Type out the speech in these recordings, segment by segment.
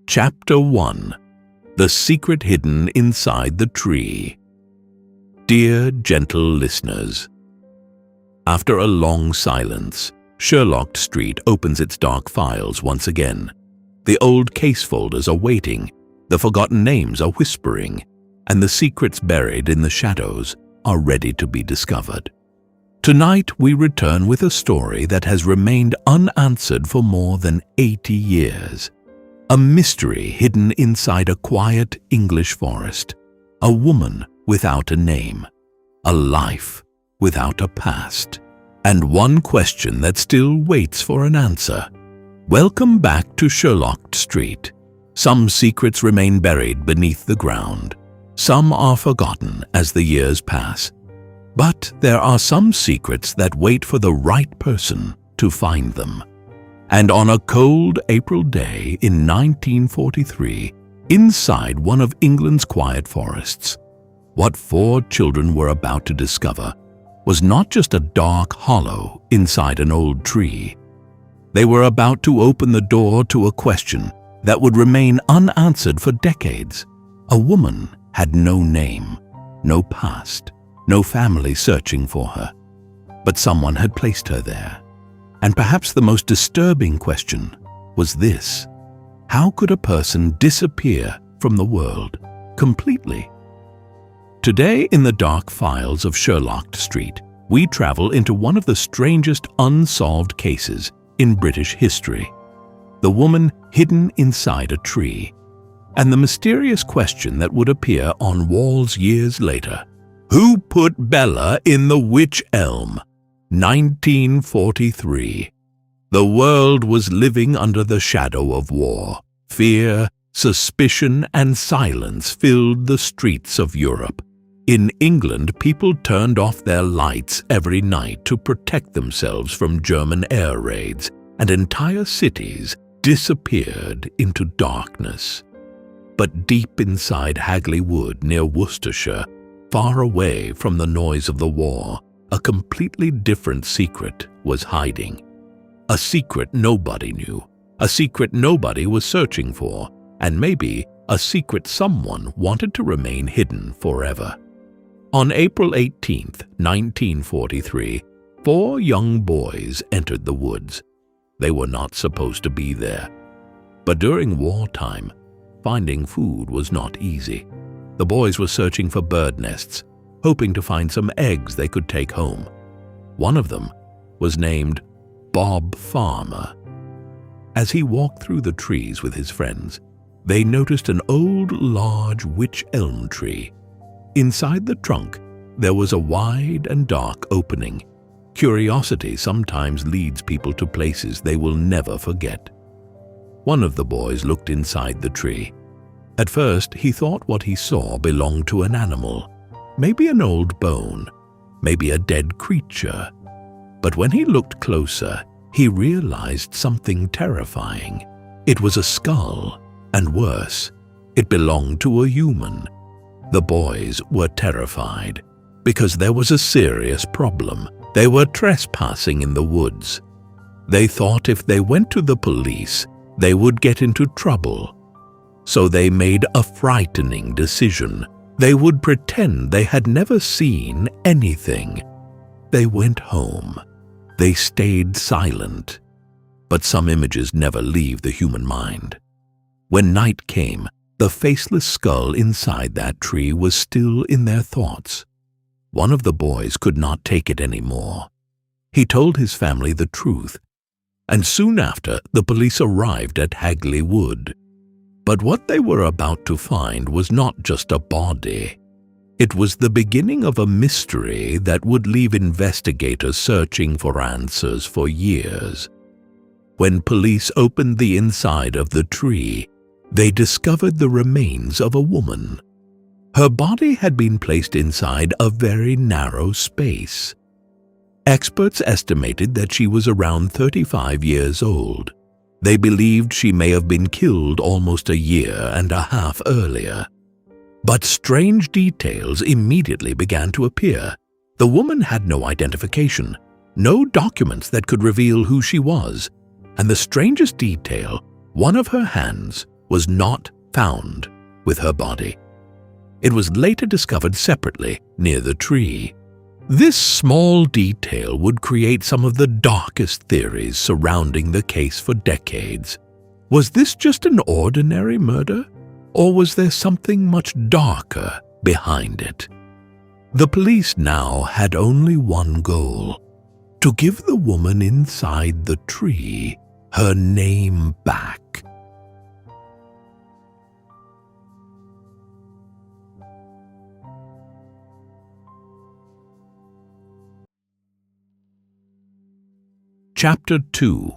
Chapter 1. The Secret Hidden Inside the Tree. Dear gentle listeners, after a long silence, Sherlocked Street opens its dark files once again. The old case folders are waiting, the forgotten names are whispering, and the secrets buried in the shadows are ready to be discovered. Tonight we return with a story that has remained unanswered for more than 80 years. A mystery hidden inside a quiet English forest. A woman without a name. A life without a past. And one question that still waits for an answer. Welcome back to Sherlocked Street. Some secrets remain buried beneath the ground. Some are forgotten as the years pass. But there are some secrets that wait for the right person to find them. And on a cold April day in 1943, inside one of England's quiet forests, what 4 children were about to discover was not just a dark hollow inside an old tree. They were about to open the door to a question that would remain unanswered for decades. A woman had no name, no past, no family searching for her, but someone had placed her there. And perhaps the most disturbing question was this: how could a person disappear from the world completely? Today, in the dark files of Sherlocked Street, we travel into one of the strangest unsolved cases in British history. The woman hidden inside a tree, and the mysterious question that would appear on walls years later. Who put Bella in the Wych Elm? 1943. The world was living under the shadow of war. Fear, suspicion, and silence filled the streets of Europe. In England, people turned off their lights every night to protect themselves from German air raids, and entire cities disappeared into darkness. But deep inside Hagley Wood near Worcestershire, far away from the noise of the war, a completely different secret was hiding. A secret nobody knew, a secret nobody was searching for, and maybe a secret someone wanted to remain hidden forever. On April 18th, 1943, 4 young boys entered the woods. They were not supposed to be there. But during wartime, finding food was not easy. The boys were searching for bird nests, hoping to find some eggs they could take home. One of them was named Bob Farmer. As he walked through the trees with his friends, they noticed an old, large wych elm tree. Inside the trunk, there was a wide and dark opening. Curiosity sometimes leads people to places they will never forget. One of the boys looked inside the tree. At first, he thought what he saw belonged to an animal. Maybe an old bone, maybe a dead creature. But when he looked closer, he realized something terrifying. It was a skull, and worse, it belonged to a human. The boys were terrified, because there was a serious problem. They were trespassing in the woods. They thought if they went to the police, they would get into trouble. So they made a frightening decision. They would pretend they had never seen anything. They went home. They stayed silent. But some images never leave the human mind. When night came, the faceless skull inside that tree was still in their thoughts. One of the boys could not take it anymore. He told his family the truth, and soon after the police arrived at Hagley Wood. But what they were about to find was not just a body. It was the beginning of a mystery that would leave investigators searching for answers for years. When police opened the inside of the tree, they discovered the remains of a woman. Her body had been placed inside a very narrow space. Experts estimated that she was around 35 years old. They believed she may have been killed almost 1.5 years earlier. But strange details immediately began to appear. The woman had no identification, no documents that could reveal who she was, and the strangest detail, one of her hands was not found with her body. It was later discovered separately near the tree. This small detail would create some of the darkest theories surrounding the case for decades. Was this just an ordinary murder, or was there something much darker behind it? The police now had only one goal: to give the woman inside the tree her name back. Chapter 2.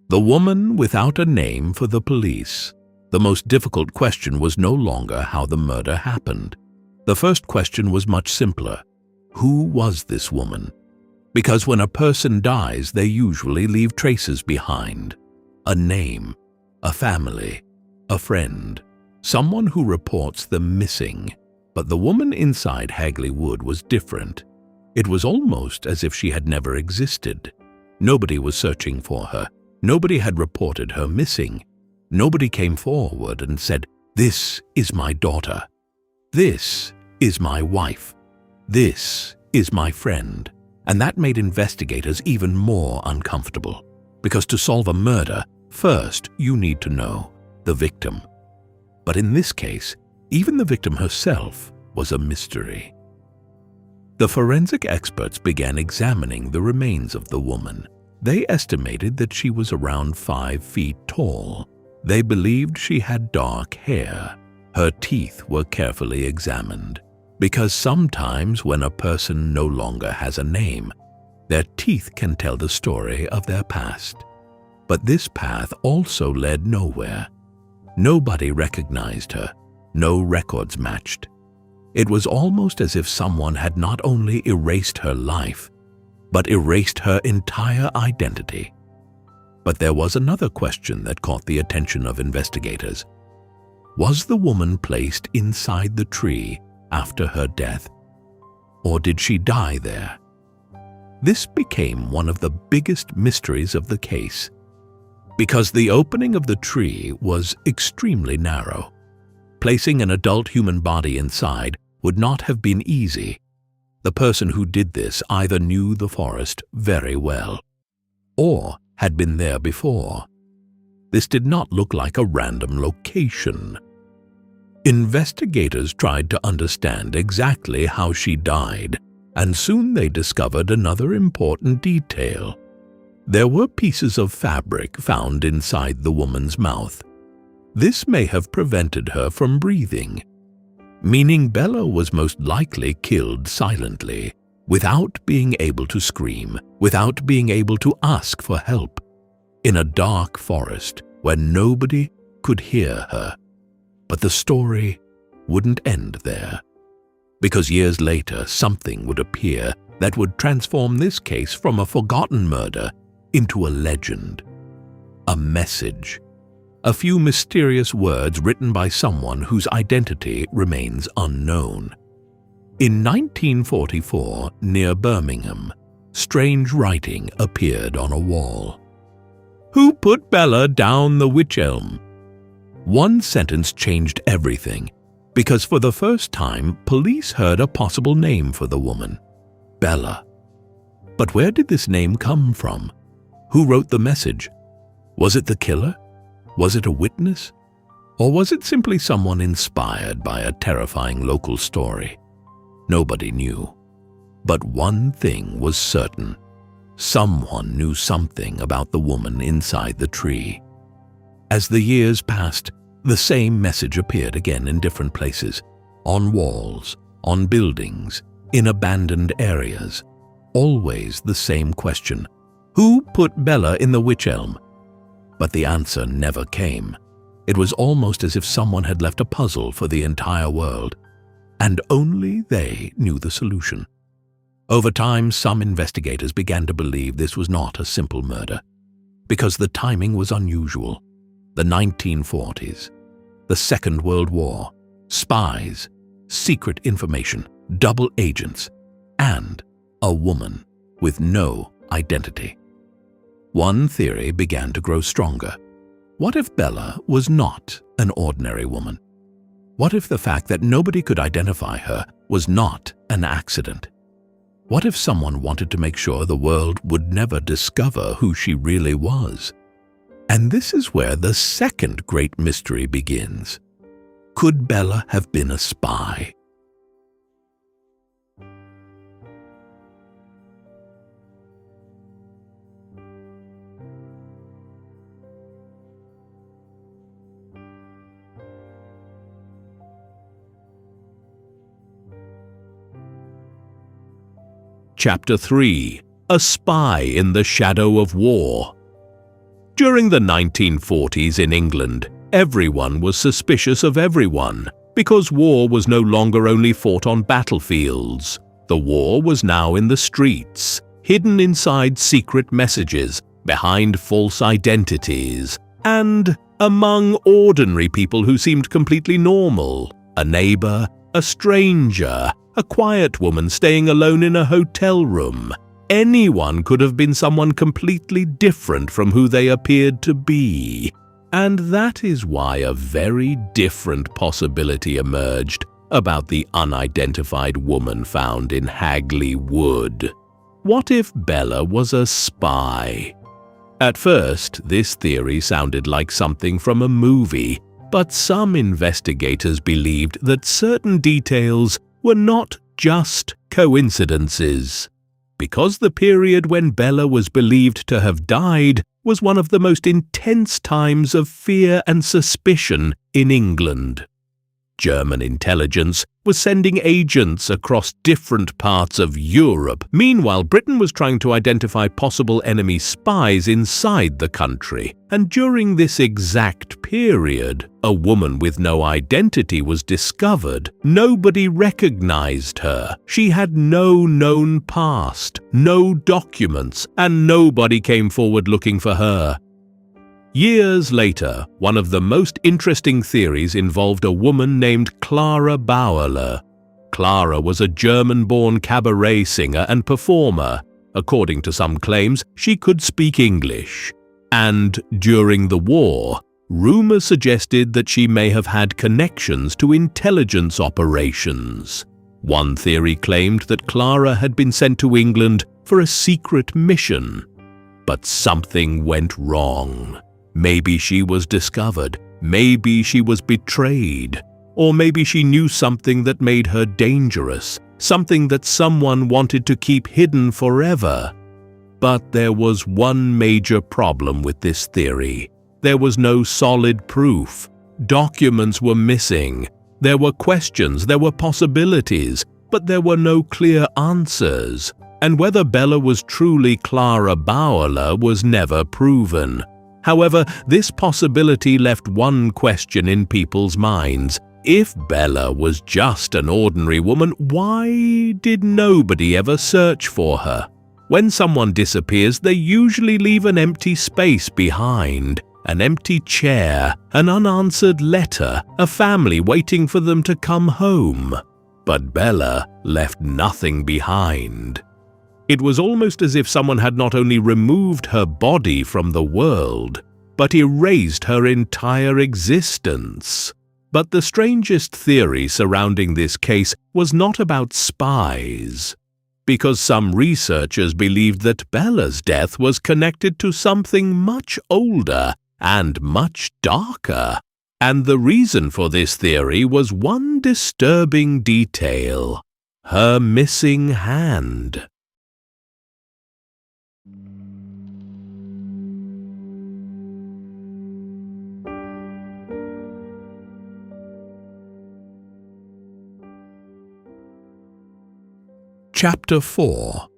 The Woman Without a Name for the Police. The most difficult question was no longer how the murder happened. The first question was much simpler. Who was this woman? Because when a person dies, they usually leave traces behind. A name, a family, a friend, someone who reports them missing. But the woman inside Hagley Wood was different. It was almost as if she had never existed. Nobody was searching for her. Nobody had reported her missing. Nobody came forward and said, "This is my daughter. This is my wife. This is my friend." And that made investigators even more uncomfortable. Because to solve a murder, first you need to know the victim. But in this case, even the victim herself was a mystery. The forensic experts began examining the remains of the woman. They estimated that she was around 5 feet tall. They believed she had dark hair. Her teeth were carefully examined, because sometimes when a person no longer has a name, their teeth can tell the story of their past. But this path also led nowhere. Nobody recognized her. No records matched. It was almost as if someone had not only erased her life, but erased her entire identity. But there was another question that caught the attention of investigators. Was the woman placed inside the tree after her death, or did she die there? This became one of the biggest mysteries of the case, because the opening of the tree was extremely narrow. Placing an adult human body inside would not have been easy. The person who did this either knew the forest very well, or had been there before. This did not look like a random location. Investigators tried to understand exactly how she died, and soon they discovered another important detail. There were pieces of fabric found inside the woman's mouth. This may have prevented her from breathing, meaning Bella was most likely killed silently, without being able to scream, without being able to ask for help, in a dark forest where nobody could hear her. But the story wouldn't end there, because years later something would appear that would transform this case from a forgotten murder into a legend. A message. A few mysterious words written by someone whose identity remains unknown. In 1944, near Birmingham, strange writing appeared on a wall. "Who put Bella down the Wych Elm?" One sentence changed everything, because for the first time, police heard a possible name for the woman: Bella. But where did this name come from? Who wrote the message? Was it the killer? Was it a witness? Or was it simply someone inspired by a terrifying local story? Nobody knew. But one thing was certain. Someone knew something about the woman inside the tree. As the years passed, the same message appeared again in different places, on walls, on buildings, in abandoned areas. Always the same question: who put Bella in the Wych Elm? But the answer never came. It was almost as if someone had left a puzzle for the entire world, and only they knew the solution. Over time, some investigators began to believe this was not a simple murder, because the timing was unusual. The 1940s, the Second World War, spies, secret information, double agents, and a woman with no identity. One theory began to grow stronger. What if Bella was not an ordinary woman? What if the fact that nobody could identify her was not an accident? What if someone wanted to make sure the world would never discover who she really was? And this is where the second great mystery begins. Could Bella have been a spy? Chapter 3. A Spy in the Shadow of War. During the 1940s in England, everyone was suspicious of everyone because war was no longer only fought on battlefields. The war was now in the streets, hidden inside secret messages, behind false identities, and among ordinary people who seemed completely normal. A neighbor, a stranger, a quiet woman staying alone in a hotel room. Anyone could have been someone completely different from who they appeared to be. And that is why a very different possibility emerged about the unidentified woman found in Hagley Wood. What if Bella was a spy? At first, this theory sounded like something from a movie, but some investigators believed that certain details were not just coincidences. Because the period when Bella was believed to have died was one of the most intense times of fear and suspicion in England. German intelligence was sending agents across different parts of Europe. Meanwhile, Britain was trying to identify possible enemy spies inside the country. And during this exact period, a woman with no identity was discovered. Nobody recognized her. She had no known past, no documents, and nobody came forward looking for her. Years later, one of the most interesting theories involved a woman named Clara Bauerle. Clara was a German-born cabaret singer and performer. According to some claims, she could speak English. And during the war, rumors suggested that she may have had connections to intelligence operations. One theory claimed that Clara had been sent to England for a secret mission. But something went wrong. Maybe she was discovered, maybe she was betrayed, or maybe she knew something that made her dangerous, something that someone wanted to keep hidden forever. But there was one major problem with this theory. There was no solid proof. Documents were missing. There were questions, there were possibilities, but there were no clear answers. And whether Bella was truly Clara Bauerle was never proven. However, this possibility left one question in people's minds. If Bella was just an ordinary woman, why did nobody ever search for her? When someone disappears, they usually leave an empty space behind, an empty chair, an unanswered letter, a family waiting for them to come home. But Bella left nothing behind. It was almost as if someone had not only removed her body from the world, but erased her entire existence. But the strangest theory surrounding this case was not about spies, because some researchers believed that Bella's death was connected to something much older and much darker. And the reason for this theory was one disturbing detail: her missing hand. Chapter 4.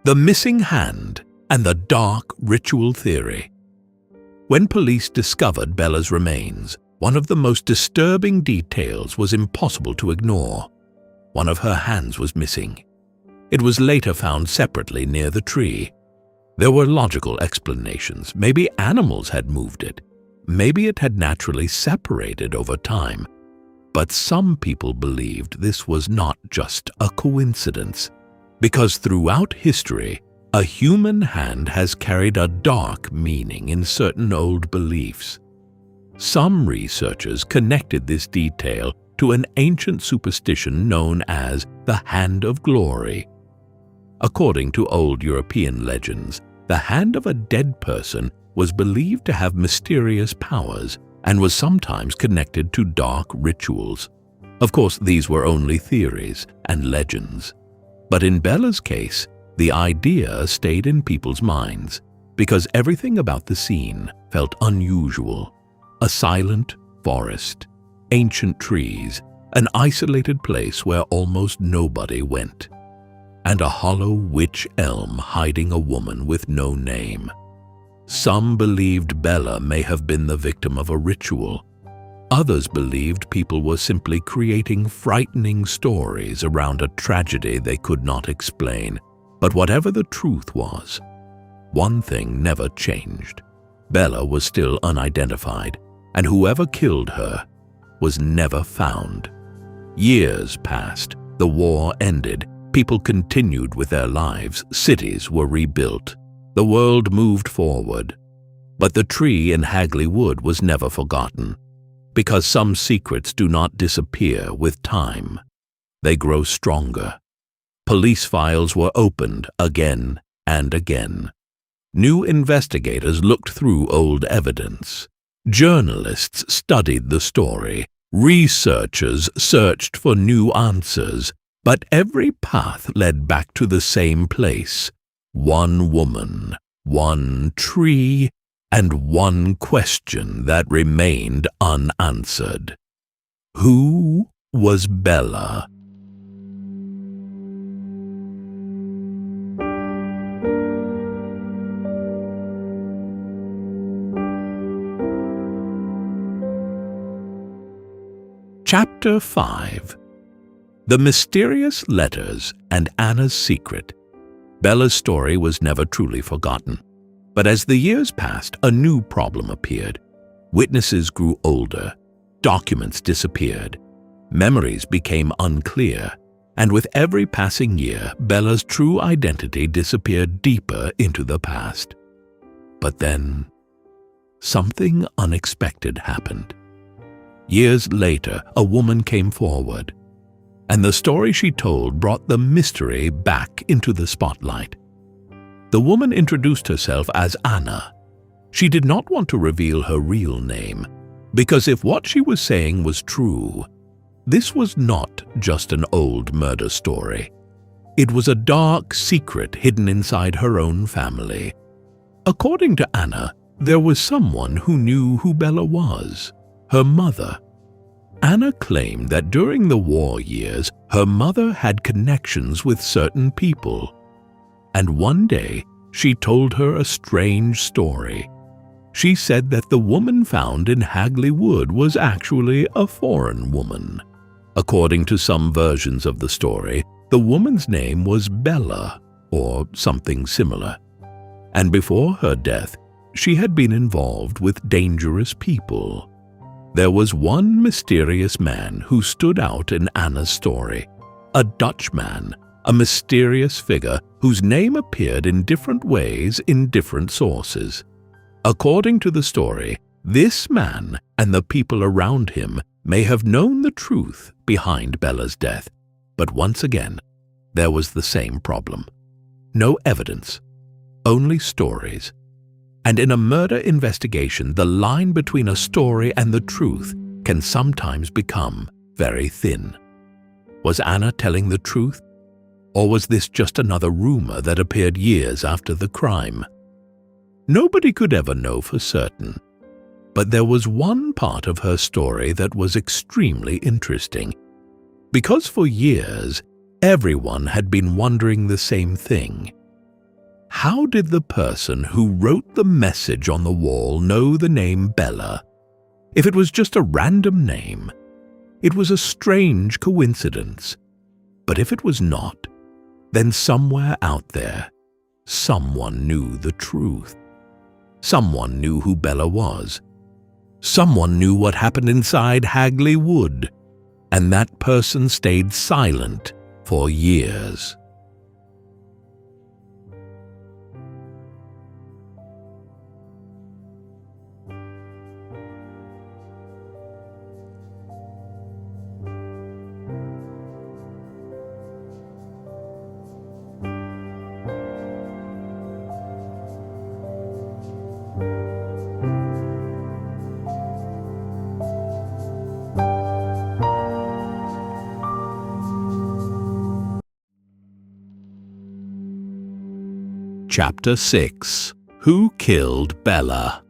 The Missing Hand and the Dark Ritual Theory. When police discovered Bella's remains, one of the most disturbing details was impossible to ignore. One of her hands was missing. It was later found separately near the tree. There were logical explanations. Maybe animals had moved it. Maybe it had naturally separated over time. But some people believed this was not just a coincidence, because throughout history, a human hand has carried a dark meaning in certain old beliefs. Some researchers connected this detail to an ancient superstition known as the Hand of Glory. According to old European legends, the hand of a dead person was believed to have mysterious powers and was sometimes connected to dark rituals. Of course, these were only theories and legends. But in Bella's case, the idea stayed in people's minds because everything about the scene felt unusual. A silent forest, ancient trees, an isolated place where almost nobody went, and a hollow wych elm hiding a woman with no name. Some believed Bella may have been the victim of a ritual. Others believed people were simply creating frightening stories around a tragedy they could not explain. But whatever the truth was, one thing never changed. Bella was still unidentified, and whoever killed her was never found. Years passed, the war ended, people continued with their lives, cities were rebuilt, the world moved forward. But the tree in Hagley Wood was never forgotten, because some secrets do not disappear with time. They grow stronger. Police files were opened again and again. New investigators looked through old evidence. Journalists studied the story. Researchers searched for new answers. But every path led back to the same place. One woman, one tree, and one question that remained unanswered. Who was Bella? Chapter 5. The Mysterious Letters and Anna's Secret. Bella's story was never truly forgotten. But as the years passed, a new problem appeared. Witnesses grew older, documents disappeared, memories became unclear, and with every passing year, Bella's true identity disappeared deeper into the past. But then, something unexpected happened. Years later, a woman came forward, and the story she told brought the mystery back into the spotlight. The woman introduced herself as Anna. She did not want to reveal her real name, because if what she was saying was true, this was not just an old murder story. It was a dark secret hidden inside her own family. According to Anna, there was someone who knew who Bella was, her mother. Anna claimed that during the war years, her mother had connections with certain people. And one day, she told her a strange story. She said that the woman found in Hagley Wood was actually a foreign woman. According to some versions of the story, the woman's name was Bella, or something similar. And before her death, she had been involved with dangerous people. There was one mysterious man who stood out in Anna's story, a Dutchman, a mysterious figure whose name appeared in different ways in different sources. According to the story, this man and the people around him may have known the truth behind Bella's death, but once again, there was the same problem. No evidence, only stories. And in a murder investigation, the line between a story and the truth can sometimes become very thin. Was Anna telling the truth? Or was this just another rumor that appeared years after the crime? Nobody could ever know for certain. But there was one part of her story that was extremely interesting. Because for years, everyone had been wondering the same thing. How did the person who wrote the message on the wall know the name Bella? If it was just a random name, it was a strange coincidence. But if it was not, then somewhere out there, someone knew the truth. Someone knew who Bella was. Someone knew what happened inside Hagley Wood, and that person stayed silent for years. Chapter 6. Who Killed Bella?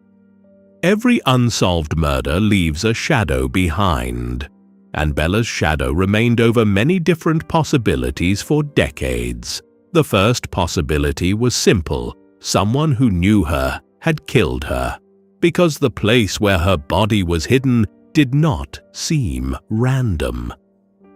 Every unsolved murder leaves a shadow behind, and Bella's shadow remained over many different possibilities for decades. The first possibility was simple. Someone who knew her had killed her, because the place where her body was hidden did not seem random.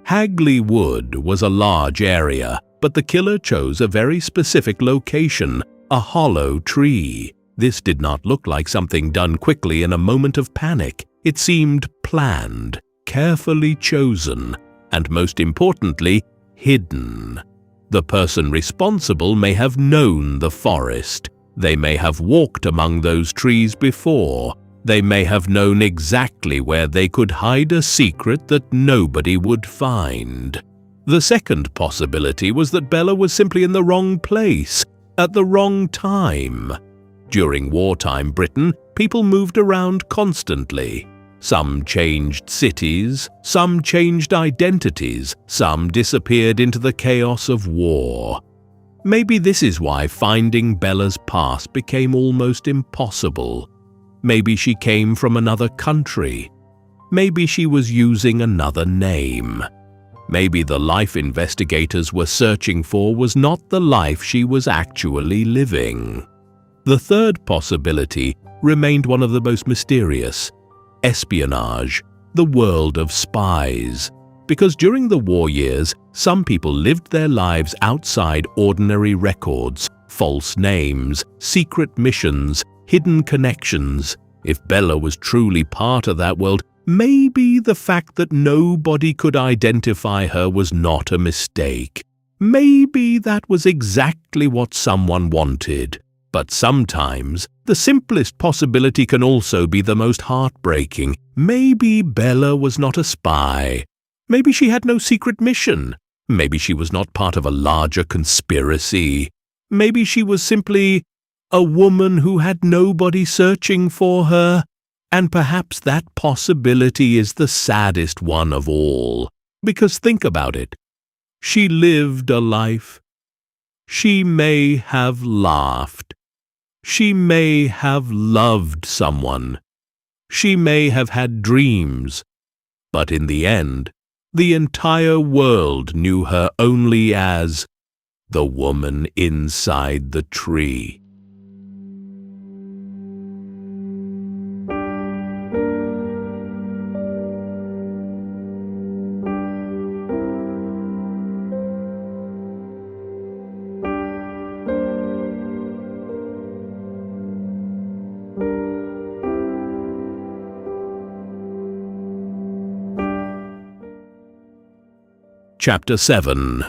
Hagley Wood was a large area, but the killer chose a very specific location, a hollow tree. This did not look like something done quickly in a moment of panic. It seemed planned, carefully chosen, and most importantly, hidden. The person responsible may have known the forest. They may have walked among those trees before. They may have known exactly where they could hide a secret that nobody would find. The second possibility was that Bella was simply in the wrong place, at the wrong time. During wartime Britain, people moved around constantly. Some changed cities, some changed identities, some disappeared into the chaos of war. Maybe this is why finding Bella's past became almost impossible. Maybe she came from another country. Maybe she was using another name. Maybe the life investigators were searching for was not the life she was actually living. The third possibility remained one of the most mysterious: espionage, the world of spies. Because during the war years, some people lived their lives outside ordinary records, false names, secret missions, hidden connections. If Bella was truly part of that world, maybe the fact that nobody could identify her was not a mistake. Maybe that was exactly what someone wanted. But sometimes, the simplest possibility can also be the most heartbreaking. Maybe Bella was not a spy. Maybe she had no secret mission. Maybe she was not part of a larger conspiracy. Maybe she was simply a woman who had nobody searching for her. And perhaps that possibility is the saddest one of all. Because think about it. She lived a life. She may have laughed. She may have loved someone. She may have had dreams. But in the end, the entire world knew her only as the woman inside the tree. Chapter 7.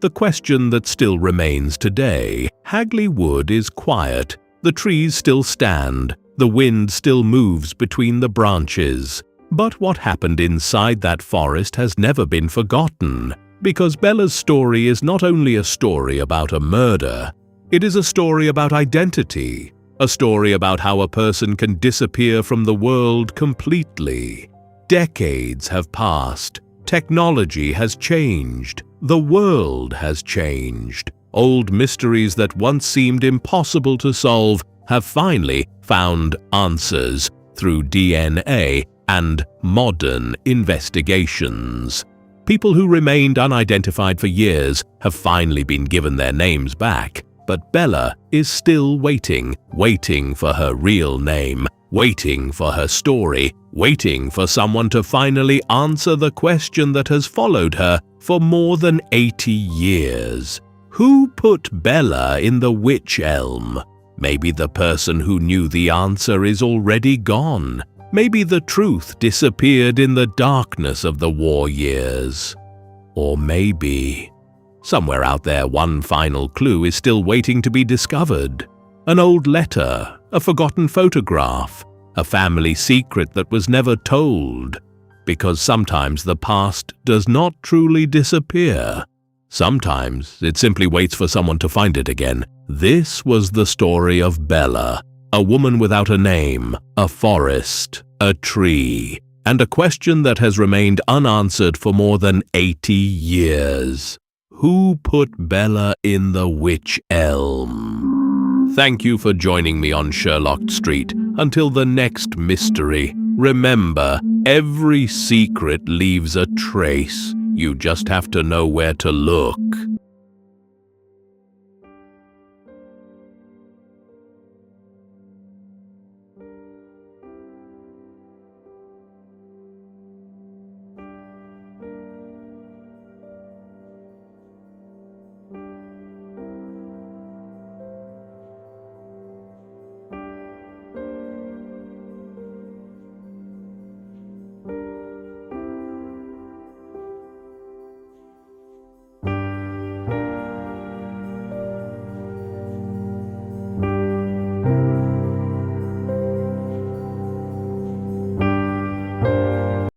The question that still remains today. Hagley Wood is quiet. The trees still stand. The wind still moves between the branches. But what happened inside that forest has never been forgotten, because Bella's story is not only a story about a murder, it is a story about identity, a story about how a person can disappear from the world completely. Decades have passed. Technology has changed. The world has changed. Old mysteries that once seemed impossible to solve have finally found answers through DNA and modern investigations. People who remained unidentified for years have finally been given their names back, but Bella is still waiting for her real name, waiting for her story, waiting for someone to finally answer the question that has followed her for more than 80 years. Who put Bella in the Wych Elm? Maybe the person who knew the answer is already gone. Maybe the truth disappeared in the darkness of the war years. Or maybe, somewhere out there, one final clue is still waiting to be discovered. An old letter, a forgotten photograph, a family secret that was never told. Because sometimes the past does not truly disappear. Sometimes it simply waits for someone to find it again. This was the story of Bella, a woman without a name, a forest, a tree, and a question that has remained unanswered for more than 80 years. Who put Bella in the Wych Elm? Thank you for joining me on Sherlocked Street. Until the next mystery, remember, every secret leaves a trace. You just have to know where to look.